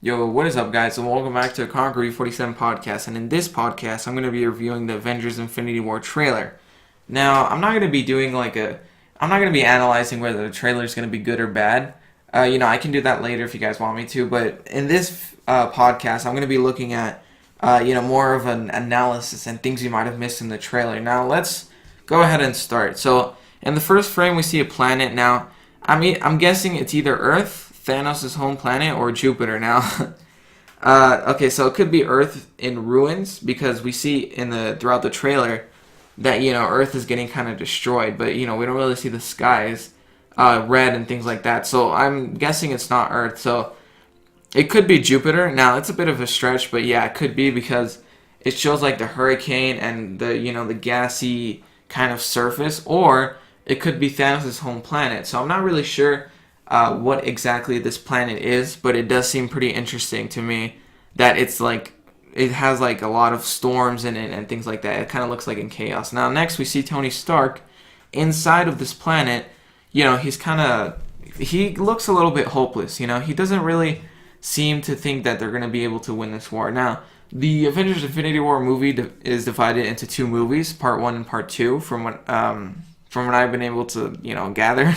Yo, what is up, guys? And welcome back to the Comicreview47 podcast. And in this podcast, I'm going to be reviewing the Avengers Infinity War trailer. Now, I'm not going to be doing I'm not going to be analyzing whether the trailer is going to be good or bad. I can do that later if you guys want me to. But in this podcast, I'm going to be looking at, more of an analysis and things you might have missed in the trailer. Now, let's go ahead and start. So, in the first frame, we see a planet. Now, I'm guessing it's either Earth, Thanos' home planet, or Jupiter. Now, okay, so it could be Earth in ruins because we see throughout the trailer that Earth is getting kind of destroyed, but we don't really see the skies red and things like that. So I'm guessing it's not Earth. So it could be Jupiter. Now it's a bit of a stretch, but yeah, it could be because it shows like the hurricane and the gassy kind of surface, or it could be Thanos' home planet. So I'm not really sure what exactly this planet is, but it does seem pretty interesting to me that it has like a lot of storms in it and things like that. It kind of looks like in chaos. Now next we see Tony Stark inside of this planet. He looks a little bit hopeless. He doesn't really seem to think that they're going to be able to win this war. Now, the Avengers Infinity War movie is divided into two movies, part 1 and part 2, from what I've been able to gather.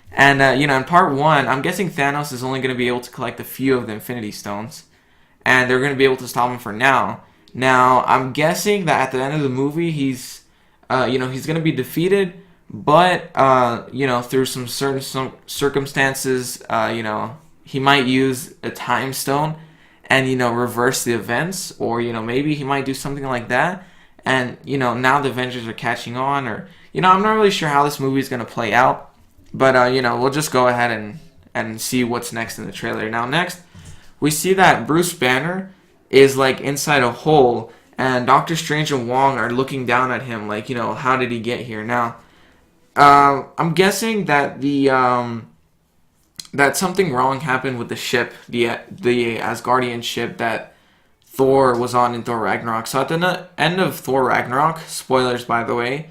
And, in part 1, I'm guessing Thanos is only going to be able to collect a few of the Infinity Stones. And they're going to be able to stop him for now. Now, I'm guessing that at the end of the movie, he's going to be defeated. But, through some certain circumstances, he might use a time stone and, reverse the events. Or, maybe he might do something like that. And, now the Avengers are catching on. Or, I'm not really sure how this movie is going to play out. But, we'll just go ahead and see what's next in the trailer. Now, next, we see that Bruce Banner is, inside a hole, and Doctor Strange and Wong are looking down at him, how did he get here? Now, I'm guessing that that something wrong happened with the ship, the Asgardian ship that Thor was on in Thor Ragnarok. So, at the end of Thor Ragnarok, spoilers, by the way,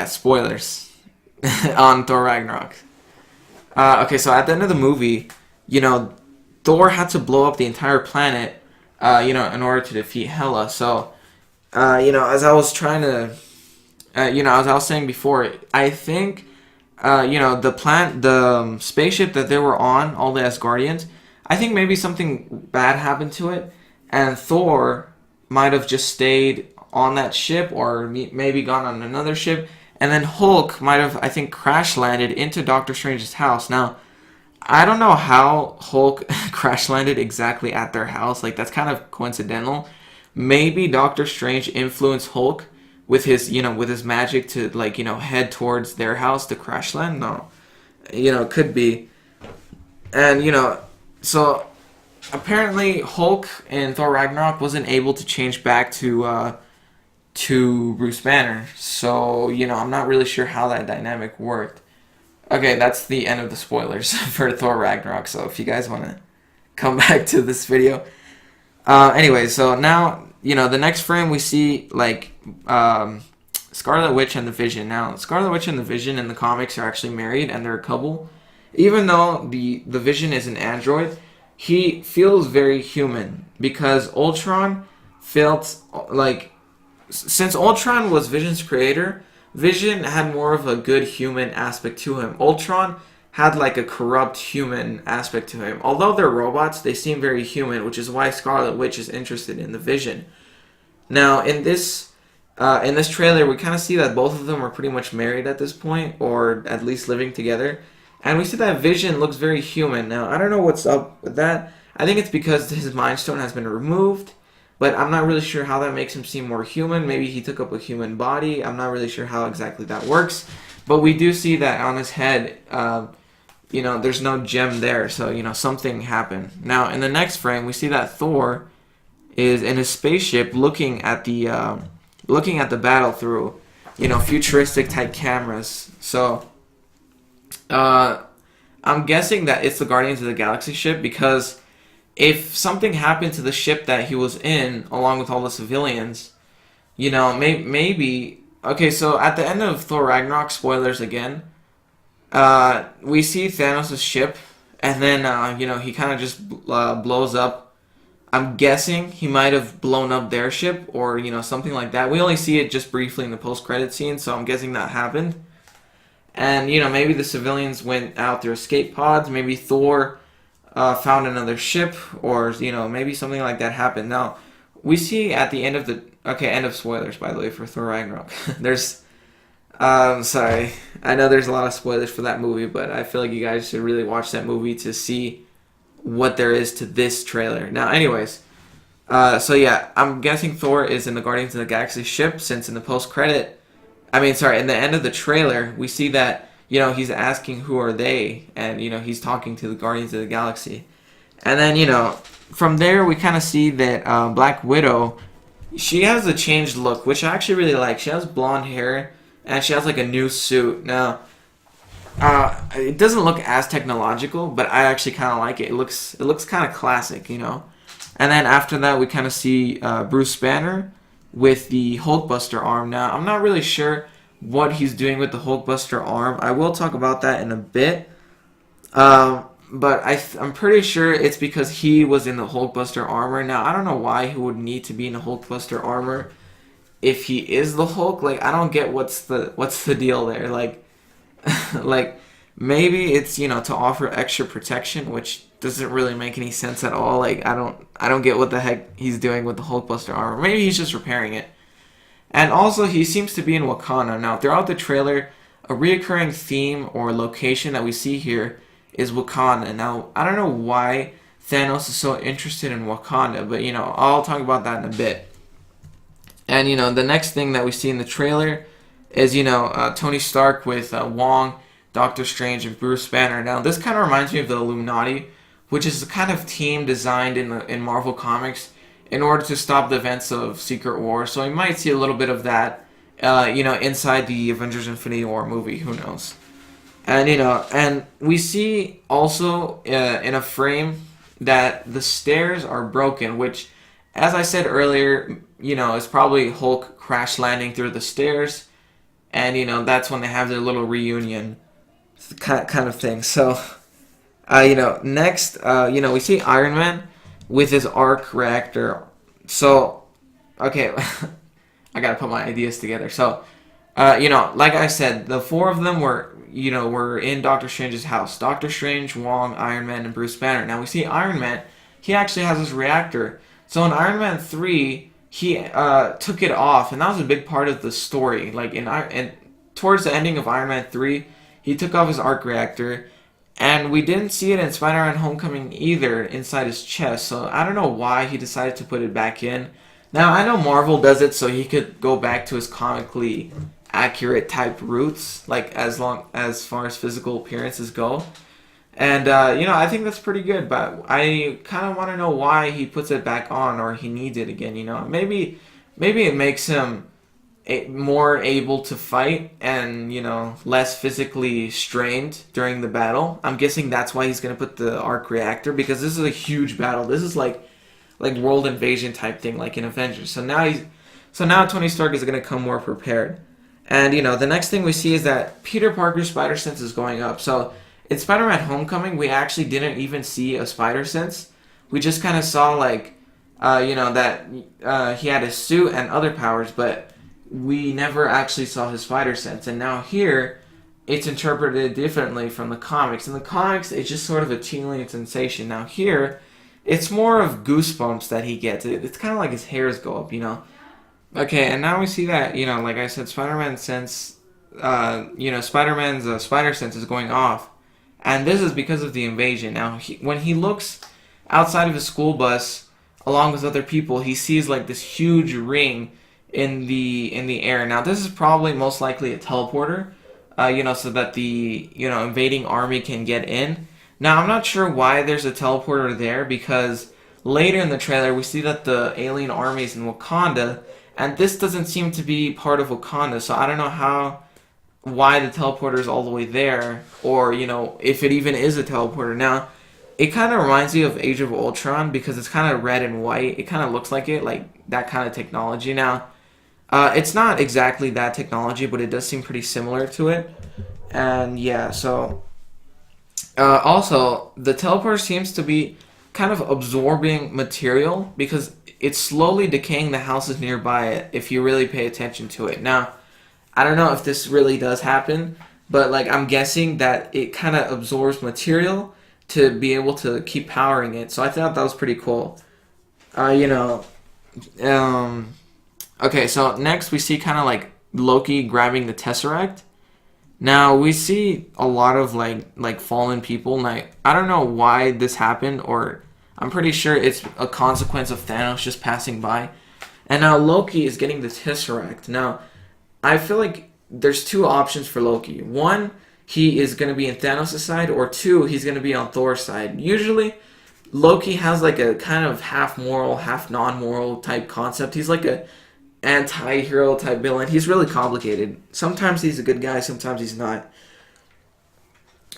spoilers. on Thor Ragnarok. Okay, so at the end of the movie, Thor had to blow up the entire planet, in order to defeat Hela. So, as I was trying to, as I was saying before, I think, the spaceship that they were on, all the Asgardians, I think maybe something bad happened to it, and Thor might have just stayed on that ship, or maybe gone on another ship. And then Hulk might have, I think, crash landed into Doctor Strange's house. Now, I don't know how Hulk crash landed exactly at their house. That's kind of coincidental. Maybe Doctor Strange influenced Hulk with his magic to, head towards their house to crash land. No. It could be. And, so apparently Hulk in Thor Ragnarok wasn't able to change back to Bruce Banner. So, I'm not really sure how that dynamic worked. Okay, that's the end of the spoilers for Thor Ragnarok. So if you guys want to come back to this video. Anyway, so now, the next frame we see, Scarlet Witch and the Vision. Now, Scarlet Witch and the Vision in the comics are actually married, and they're a couple. Even though the Vision is an android, he feels very human. Because Ultron felt since Ultron was Vision's creator, Vision had more of a good human aspect to him. Ultron had a corrupt human aspect to him. Although they're robots, they seem very human, which is why Scarlet Witch is interested in the Vision. Now, in this trailer, we kind of see that both of them are pretty much married at this point, or at least living together. And we see that Vision looks very human. Now, I don't know what's up with that. I think it's because his Mind Stone has been removed. But I'm not really sure how that makes him seem more human. Maybe he took up a human body. I'm not really sure how exactly that works. But we do see that on his head, there's no gem there. So, something happened. Now, in the next frame, we see that Thor is in his spaceship looking at the battle through, futuristic type cameras. So, I'm guessing that it's the Guardians of the Galaxy ship because if something happened to the ship that he was in, along with all the civilians, maybe... Okay, so at the end of Thor Ragnarok, spoilers again, we see Thanos' ship and then he kind of just blows up. I'm guessing he might have blown up their ship or something like that. We only see it just briefly in the post-credit scene, so I'm guessing that happened. And maybe the civilians went out their escape pods. Maybe Thor found another ship, or maybe something like that happened. Now we see at the end of the end of spoilers, by the way, for Thor Ragnarok. There's sorry, I know there's a lot of spoilers for that movie, but I feel like you guys should really watch that movie to see what there is to this trailer. Now, anyways, so yeah, I'm guessing Thor is in the Guardians of the Galaxy ship, since in the in the end of the trailer, we see that, he's asking who are they, and, he's talking to the Guardians of the Galaxy. And then, from there, we kind of see that Black Widow, she has a changed look, which I actually really like. She has blonde hair, and she has, like, a new suit. Now, it doesn't look as technological, but I actually kind of like it. It looks kind of classic, And then after that, we kind of see Bruce Banner with the Hulkbuster arm. Now, I'm not really sure what he's doing with the Hulkbuster arm. I will talk about that in a bit. But I'm pretty sure it's because he was in the Hulkbuster armor. Now, I don't know why he would need to be in the Hulkbuster armor if he is the Hulk. Like, I don't get what's the deal there. Like, like maybe it's to offer extra protection, which doesn't really make any sense at all. Like, I don't get what the heck he's doing with the Hulkbuster armor. Maybe he's just repairing it. And also, he seems to be in Wakanda. Now, throughout the trailer, a reoccurring theme or location that we see here is Wakanda. Now, I don't know why Thanos is so interested in Wakanda, but, I'll talk about that in a bit. And, the next thing that we see in the trailer is, Tony Stark with Wong, Doctor Strange, and Bruce Banner. Now, this kind of reminds me of the Illuminati, which is the kind of team designed in Marvel Comics in order to stop the events of Secret War. So we might see a little bit of that, inside the Avengers Infinity War movie. Who knows? And, and we see also in a frame that the stairs are broken, which, as I said earlier, is probably Hulk crash landing through the stairs. And, that's when they have their little reunion kind of thing. So, next, we see Iron Man with his arc reactor. So, okay, I gotta put my ideas together. So, like I said, the four of them were in Doctor Strange's house. Doctor Strange, Wong, Iron Man, and Bruce Banner. Now, we see Iron Man, he actually has his reactor. So, in Iron Man 3, he took it off, and that was a big part of the story. Like, and towards the ending of Iron Man 3, he took off his arc reactor, and we didn't see it in Spider-Man Homecoming either inside his chest, so I don't know why he decided to put it back in. Now, I know Marvel does it so he could go back to his comically accurate type roots, like as far as physical appearances go. And, I think that's pretty good, but I kind of want to know why he puts it back on, or he needs it again, Maybe it makes him more able to fight and, less physically strained during the battle. I'm guessing that's why he's going to put the arc reactor, because this is a huge battle. This is like world invasion type thing, like in Avengers. So now Tony Stark is going to come more prepared. And, the next thing we see is that Peter Parker's spider sense is going up. So in Spider-Man Homecoming, we actually didn't even see a spider sense. We just kind of saw, like, that he had his suit and other powers, but we never actually saw his spider sense. And now here, it's interpreted differently from the comics. In the comics, it's just sort of a tingling sensation. Now here, it's more of goosebumps that he gets. It's kind of like his hairs go up, Okay, and now we see that, like I said, Spider-Man's sense, Spider-Man's spider sense is going off. And this is because of the invasion. Now, when he looks outside of his school bus, along with other people, he sees, like, this huge ring in the air. Now, this is probably most likely a teleporter, so that the, invading army can get in. Now, I'm not sure why there's a teleporter there, because later in the trailer, we see that the alien army is in Wakanda, and this doesn't seem to be part of Wakanda, so I don't know why the teleporter is all the way there, or, if it even is a teleporter. Now, it kind of reminds me of Age of Ultron, because it's kind of red and white. It kind of looks like it, like that kind of technology. Now, it's not exactly that technology, but it does seem pretty similar to it. And yeah, so Also, the teleporter seems to be kind of absorbing material because it's slowly decaying the houses nearby it if you really pay attention to it. Now, I don't know if this really does happen, but like I'm guessing that it kind of absorbs material to be able to keep powering it. So I thought that was pretty cool. Uh, you know, um, okay, so next we see kind of like Loki grabbing the Tesseract. Now we see a lot of like fallen people, and I don't know why this happened, or I'm pretty sure it's a consequence of Thanos just passing by. And now Loki is getting the Tesseract. Now I feel like there's two options for Loki. One, he is going to be in Thanos' side, or two, he's going to be on Thor's side. Usually, Loki has like a kind of half moral, half non-moral type concept. He's like a anti-hero type villain. He's really complicated. Sometimes he's a good guy, sometimes he's not.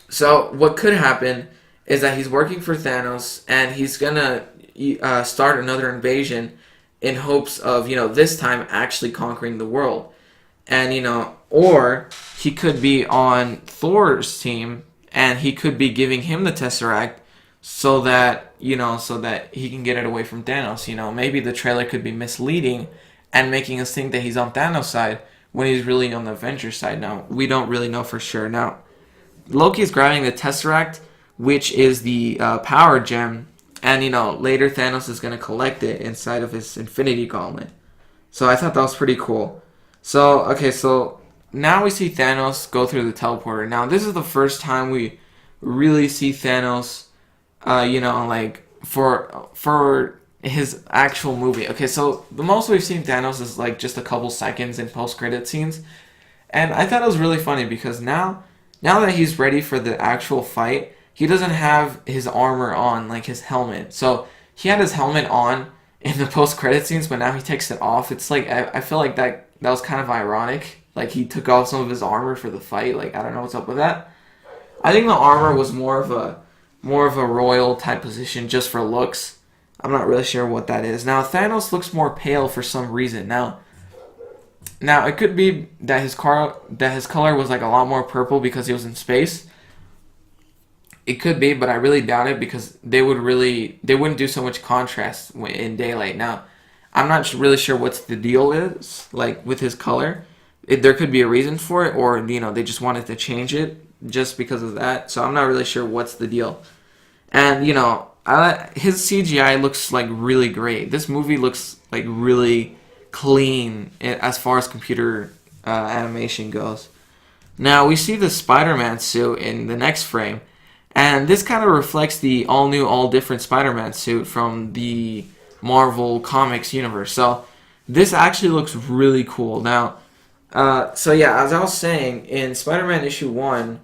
So what could happen is that he's working for Thanos and he's gonna start another invasion in hopes of this time actually conquering the world. And or he could be on Thor's team and he could be giving him the Tesseract so that he can get it away from Thanos. Maybe the trailer could be misleading and making us think that he's on Thanos' side when he's really on the Avengers side. Now, we don't really know for sure. Now, Loki is grabbing the Tesseract, which is the power gem, and later Thanos is going to collect it inside of his Infinity Gauntlet. So I thought that was pretty cool. So, okay, so now we see Thanos go through the teleporter. Now, this is the first time we really see Thanos, like for his actual movie. Okay, so the most we've seen Thanos is like just a couple seconds in post-credit scenes. And I thought it was really funny because now that he's ready for the actual fight, he doesn't have his armor on, like his helmet. So he had his helmet on in the post-credit scenes, but now he takes it off. It's like, I feel like that was kind of ironic. Like he took off some of his armor for the fight. Like, I don't know what's up with that. I think the armor was more of a royal type position just for looks. I'm not really sure what that is. Now, Thanos looks more pale for some reason. Now it could be that his color was like a lot more purple because he was in space. It could be, but I really doubt it because they wouldn't do so much contrast in daylight. Now, I'm not really sure what the deal is like with his color. There could be a reason for it, or they just wanted to change it just because of that. So I'm not really sure what's the deal. And his CGI looks like really great. This movie looks like really clean as far as computer animation goes. Now we see the Spider-Man suit in the next frame, and this kind of reflects the all-new, all-different Spider-Man suit from the Marvel Comics universe. So this actually looks really cool. Now, so yeah, as I was saying, in Spider-Man issue 1,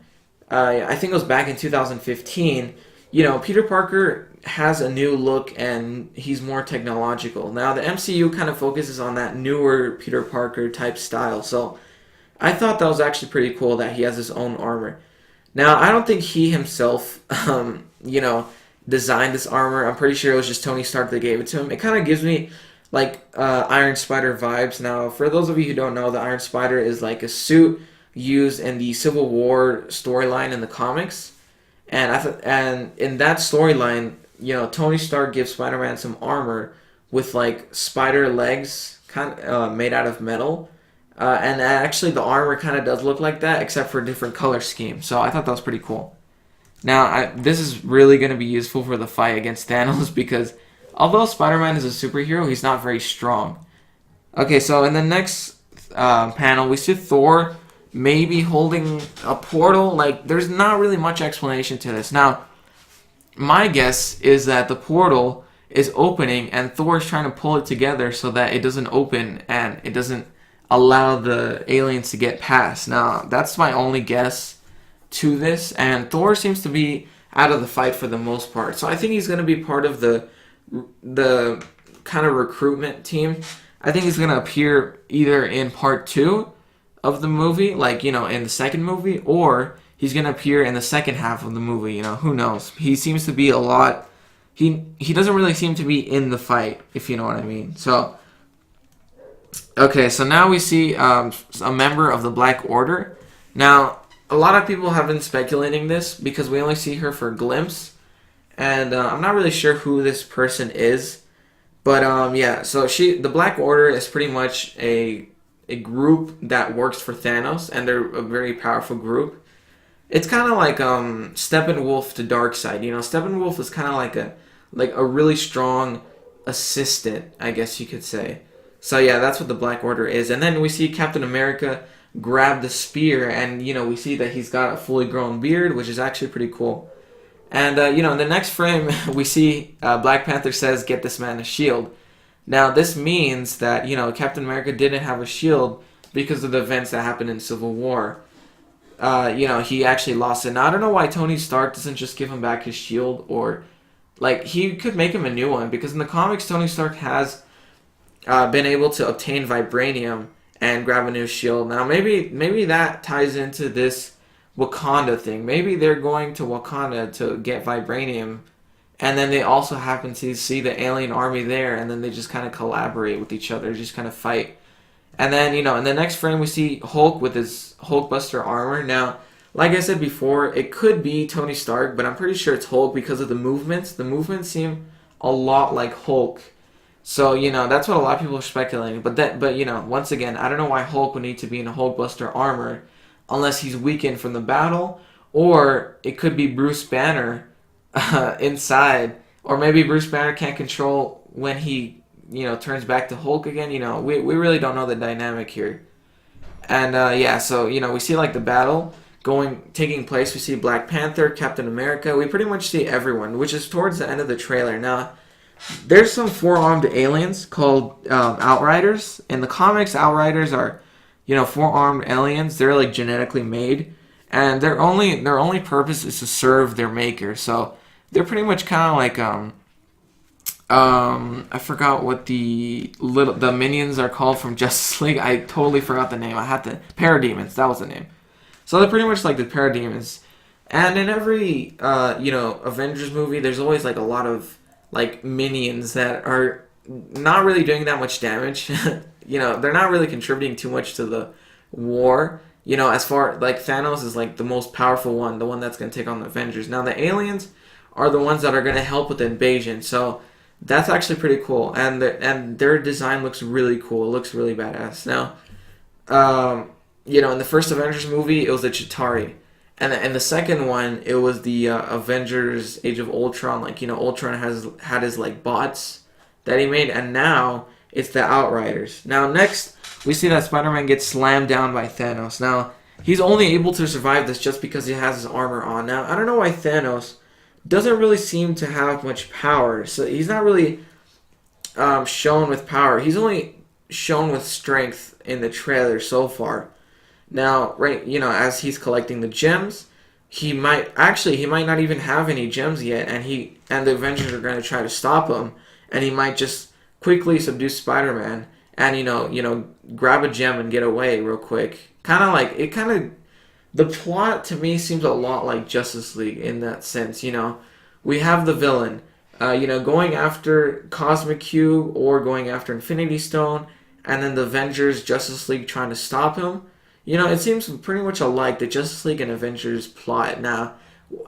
I think it was back in 2015, Peter Parker has a new look and he's more technological. Now, the MCU kind of focuses on that newer Peter Parker type style. So I thought that was actually pretty cool that he has his own armor. Now, I don't think he himself, designed this armor. I'm pretty sure it was just Tony Stark that gave it to him. It kind of gives me like Iron Spider vibes. Now, for those of you who don't know, the Iron Spider is like a suit used in the Civil War storyline in the comics. And in that storyline, Tony Stark gives Spider-Man some armor with like spider legs, kind of made out of metal, and actually the armor kind of does look like that, except for a different color scheme. So I thought that was pretty cool. Now this is really going to be useful for the fight against Thanos because although Spider-Man is a superhero, he's not very strong. Okay, so in the next panel, we see Thor maybe holding a portal. Like, there's not really much explanation to this. Now, my guess is that the portal is opening and Thor is trying to pull it together so that it doesn't open and it doesn't allow the aliens to get past. Now, that's my only guess to this, and Thor seems to be out of the fight for the most part. So I think he's going to be part of the kind of recruitment team. I think he's going to appear either in part 2 of the movie, like, in the second movie, or he's going to appear in the second half of the movie, who knows. He seems to be a lot, he doesn't really seem to be in the fight, if you know what I mean. So, okay, so now we see a member of the Black Order. Now, a lot of people have been speculating this because we only see her for a glimpse, and I'm not really sure who this person is. But yeah, so the Black Order is pretty much a group that works for Thanos, and they're a very powerful group. It's kind of like Steppenwolf to Darkseid. You know, Steppenwolf is kind of like a really strong assistant, I guess you could say. So yeah, that's what the Black Order is. And then we see Captain America grab the spear, and you know we see that he's got a fully grown beard, which is actually pretty cool. And you know, in the next frame, we see Black Panther says, "Get this man a shield." Now, this means that you know Captain America didn't have a shield because of the events that happened in Civil War. You know, he actually lost it. Now, I don't know why Tony Stark doesn't just give him back his shield, or like he could make him a new one, because in the comics, Tony Stark has been able to obtain vibranium and grab a new shield. Now, maybe that ties into this Wakanda thing. Maybe they're going to Wakanda to get vibranium, and then they also happen to see the alien army there, and then they just kind of collaborate with each other, just kind of fight. And then, you know, in the next frame, we see Hulk with his Hulkbuster armor. Now, like I said before, it could be Tony Stark, but I'm pretty sure it's Hulk because of the movements. The movements seem a lot like Hulk. So, you know, that's what a lot of people are speculating. But you know, once again, I don't know why Hulk would need to be in a Hulkbuster armor unless he's weakened from the battle, or it could be Bruce Banner inside, or maybe Bruce Banner can't control when he, you know, turns back to Hulk again. You know, we really don't know the dynamic here. And yeah, so you know, we see like the battle taking place. We see Black Panther, Captain America. We pretty much see everyone, which is towards the end of the trailer. Now, there's some four-armed aliens called Outriders. In the comics, Outriders are, you know, four-armed aliens. They're like genetically made, and their only purpose is to serve their maker. So they're pretty much kind of like I forgot what the minions are called from Justice League. I totally forgot the name. Parademons. That was the name. So they're pretty much like the Parademons. And in every you know, Avengers movie, there's always like a lot of like minions that are not really doing that much damage. You know, they're not really contributing too much to the war. You know, as far like Thanos is like the most powerful one, the one that's going to take on the Avengers. Now the aliens are the ones that are going to help with the invasion. So that's actually pretty cool, and their design looks really cool. It looks really badass. Now, you know, in the first Avengers movie, it was the Chitauri, and in the second one, it was the Avengers: Age of Ultron. Like, you know, Ultron had his like bots that he made, and now it's the Outriders. Now, next we see that Spider-Man gets slammed down by Thanos. Now, he's only able to survive this just because he has his armor on. Now, I don't know why Thanos doesn't really seem to have much power. So he's not really shown with power. He's only shown with strength in the trailer so far. Now, right, you know, as he's collecting the gems, he might not even have any gems yet, and the Avengers are going to try to stop him, and he might just quickly subdue Spider-Man and you know grab a gem and get away real quick. The plot to me seems a lot like Justice League in that sense. You know, we have the villain, you know, going after Cosmic Cube or going after Infinity Stone, and then the Avengers, Justice League trying to stop him. You know, it seems pretty much alike, the Justice League and Avengers plot. Now,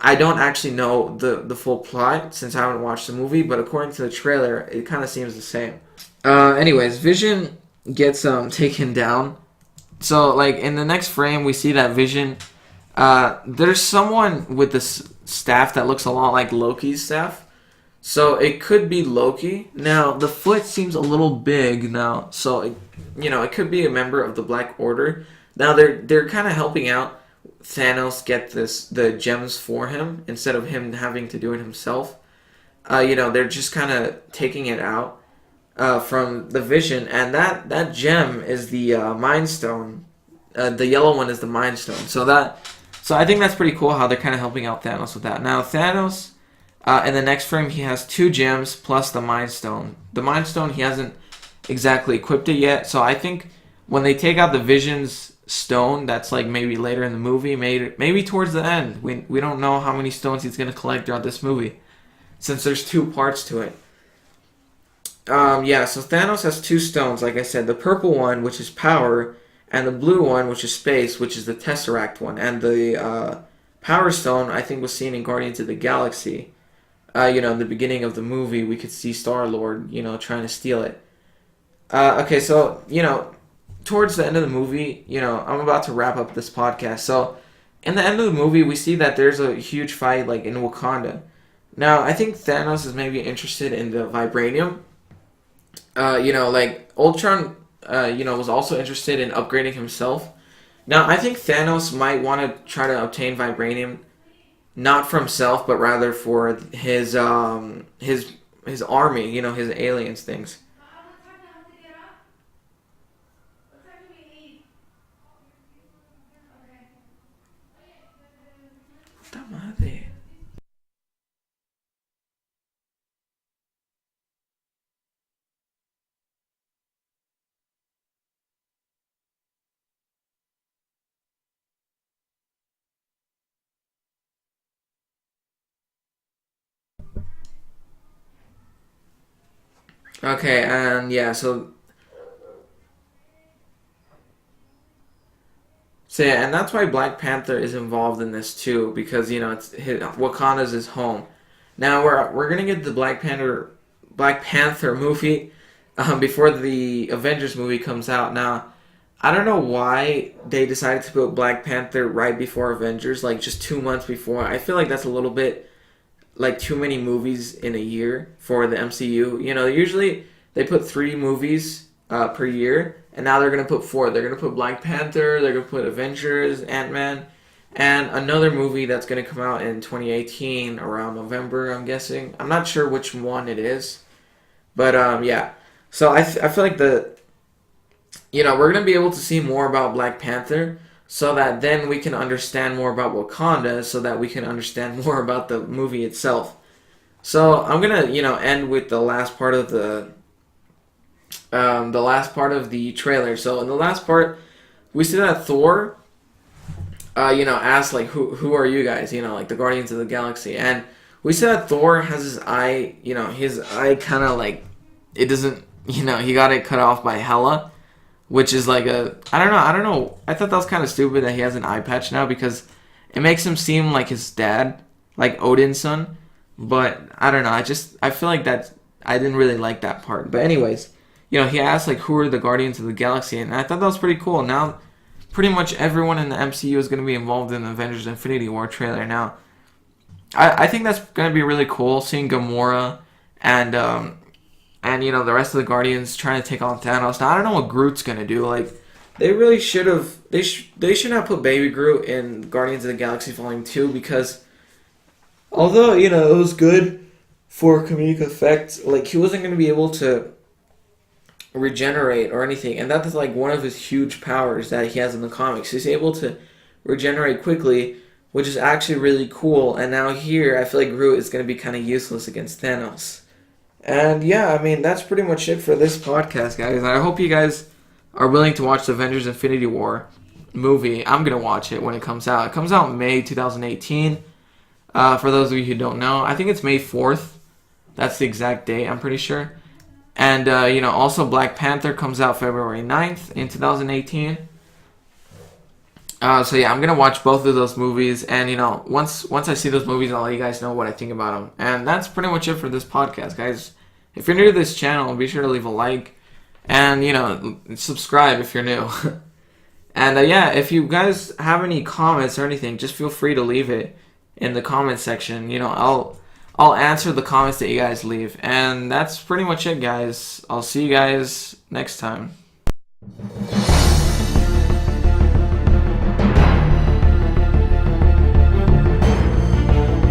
I don't actually know the full plot since I haven't watched the movie, but according to the trailer, it kind of seems the same. Anyways, Vision gets taken down. So, like, in the next frame, we see that Vision, there's someone with this staff that looks a lot like Loki's staff. So, it could be Loki. Now, the foot seems a little big now. So, it could be a member of the Black Order. Now, they're kind of helping out Thanos get the gems for him instead of him having to do it himself. They're just kind of taking it out from the Vision, and that gem is the Mind Stone. The yellow one is the Mind Stone. So I think that's pretty cool how they're kind of helping out Thanos with that. Now Thanos, in the next frame, he has 2 gems plus the Mind Stone. The Mind Stone, he hasn't exactly equipped it yet. So I think when they take out the Vision's stone, that's like maybe later in the movie, maybe towards the end. We don't know how many stones he's going to collect throughout this movie, since there's 2 parts to it. So Thanos has 2 stones, like I said. The purple one, which is power, and the blue one, which is space, which is the Tesseract one, and the Power Stone I think was seen in Guardians of the Galaxy. In the beginning of the movie, we could see Star-Lord, trying to steal it. Okay, so, towards the end of the movie, I'm about to wrap up this podcast. So, in the end of the movie, we see that there's a huge fight, like, in Wakanda. Now, I think Thanos is maybe interested in the vibranium. Like, Ultron, was also interested in upgrading himself. Now, I think Thanos might want to try to obtain vibranium, not for himself, but rather for his army, his aliens things. Puta madre. Okay, and yeah, so yeah, and that's why Black Panther is involved in this too, because Wakanda's his home. Now we're gonna get the Black Panther movie before the Avengers movie comes out. Now I don't know why they decided to put Black Panther right before Avengers, like just 2 months before. I feel like that's a little bit like too many movies in a year for the MCU. Usually they put 3 movies per year, and now they're gonna put 4. They're gonna put Black Panther, they're gonna put Avengers, Ant-Man, and another movie that's gonna come out in 2018 around November. I'm guessing. I'm not sure which one it is, but yeah. So I feel like we're gonna be able to see more about Black Panther, so that then we can understand more about Wakanda, so that we can understand more about the movie itself. So I'm gonna, end with the last part of the trailer. So in the last part, we see that Thor, asks like, who are you guys? Like the Guardians of the Galaxy, and we see that Thor has his eye, his eye kind of like, it doesn't, he got it cut off by Hela. Which is like I don't know. I thought that was kind of stupid that he has an eye patch now, because it makes him seem like his dad, like Odin's son. But I don't know. I feel like I didn't really like that part. But anyways, he asked like, who are the Guardians of the Galaxy, and I thought that was pretty cool. Now, pretty much everyone in the MCU is going to be involved in the Avengers Infinity War trailer. Now, I think that's going to be really cool, seeing Gamora and the rest of the Guardians trying to take on Thanos. Now I don't know what Groot's gonna do. Like, they really should have. They should not put Baby Groot in Guardians of the Galaxy Volume 2, because although it was good for comedic effect, like, he wasn't gonna be able to regenerate or anything, and that's like one of his huge powers that he has in the comics. He's able to regenerate quickly, which is actually really cool. And now here, I feel like Groot is gonna be kind of useless against Thanos. And yeah, I mean, that's pretty much it for this podcast, guys. I hope you guys are willing to watch the Avengers Infinity War movie. I'm going to watch it when it comes out. It comes out in May 2018. For those of you who don't know, I think it's May 4th. That's the exact date, I'm pretty sure. And, also Black Panther comes out February 9th in 2018. So yeah, I'm going to watch both of those movies. And, once I see those movies, I'll let you guys know what I think about them. And that's pretty much it for this podcast, guys. If you're new to this channel, be sure to leave a like. And, subscribe if you're new. And, yeah, if you guys have any comments or anything, just feel free to leave it in the comment section. I'll answer the comments that you guys leave. And that's pretty much it, guys. I'll see you guys next time.